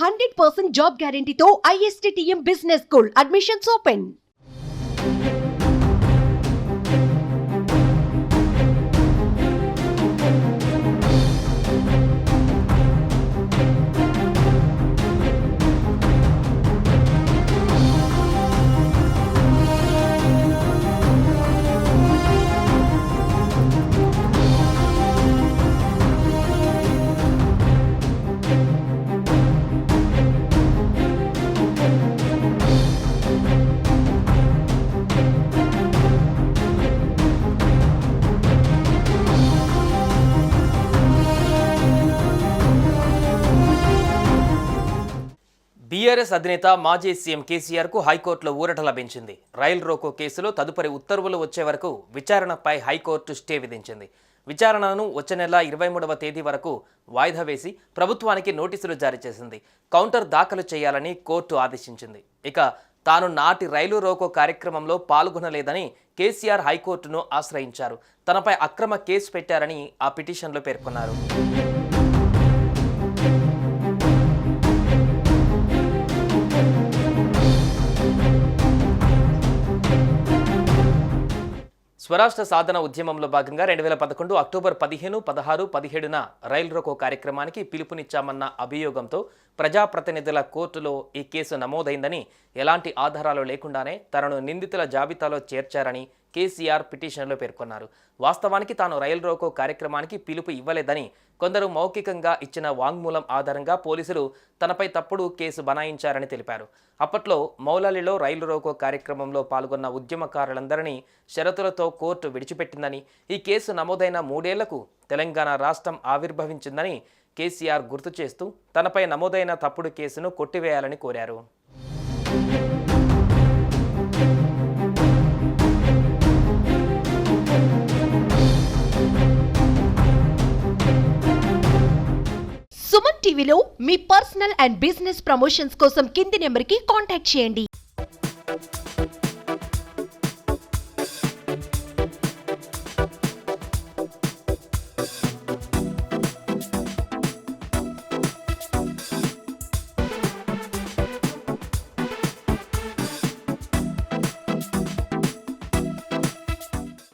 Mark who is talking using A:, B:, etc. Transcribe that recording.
A: 100% job గ్యారంటీతో ISTTM business school admissions open.
B: BRS అధినేత మాజీ సీఎం కేసీఆర్కు హైకోర్టులో ఊరట లభించింది. రైల్ రోకో కేసులో తదుపరి ఉత్తర్వులు వచ్చే వరకు విచారణపై హైకోర్టు స్టే విధించింది. విచారణను వచ్చే నెల 23వ తేదీ వరకు వాయిదా వేసి ప్రభుత్వానికి నోటీసులు జారీ చేసింది. కౌంటర్ దాఖలు చేయాలని కోర్టు ఆదేశించింది. ఇక తాను నాటి రైలు రోకో కార్యక్రమంలో పాల్గొనలేదని కేసీఆర్ హైకోర్టును ఆశ్రయించారు. తనపై అక్రమ కేసు పెట్టారని ఆ పిటిషన్లో పేర్కొన్నారు. స్వరాష్ట్ర సాధన ఉద్యమంలో భాగంగా 2011 అక్టోబర్ 15, 16, 17న రైలు రోకో కార్యక్రమానికి పిలుపునిచ్చామన్న అభియోగంతో ప్రజాప్రతినిధుల కోర్టులో ఈ కేసు నమోదైందని, ఎలాంటి ఆధారాలు లేకుండానే తనను నిందితుల జాబితాలో చేర్చారని కేసీఆర్ పిటిషన్లో పేర్కొన్నారు. వాస్తవానికి తాను రైలు రోకో కార్యక్రమానికి పిలుపు ఇవ్వలేదని, కొందరు మౌఖికంగా ఇచ్చిన వాంగ్మూలం ఆధారంగా పోలీసులు తనపై తప్పుడు కేసు బనాయించారని తెలిపారు. అప్పట్లో మౌలాలిలో రైలు రోకో కార్యక్రమంలో పాల్గొన్న ఉద్యమకారులందరినీ షరతులతో కోర్టు విడిచిపెట్టిందని, ఈ కేసు నమోదైన 3 ఏళ్లకు తెలంగాణ రాష్ట్రం ఆవిర్భవించిందని కేసీఆర్ గుర్తు చేస్తూ తనపై నమోదైన తప్పుడు కేసును కొట్టివేయాలని కోరారు.
A: సుమన్ టీవీలో మీ పర్సనల్ అండ్ బిజినెస్ ప్రమోషన్స్ కోసం కింది నెంబర్కి కాంటాక్ట్ చేయండి.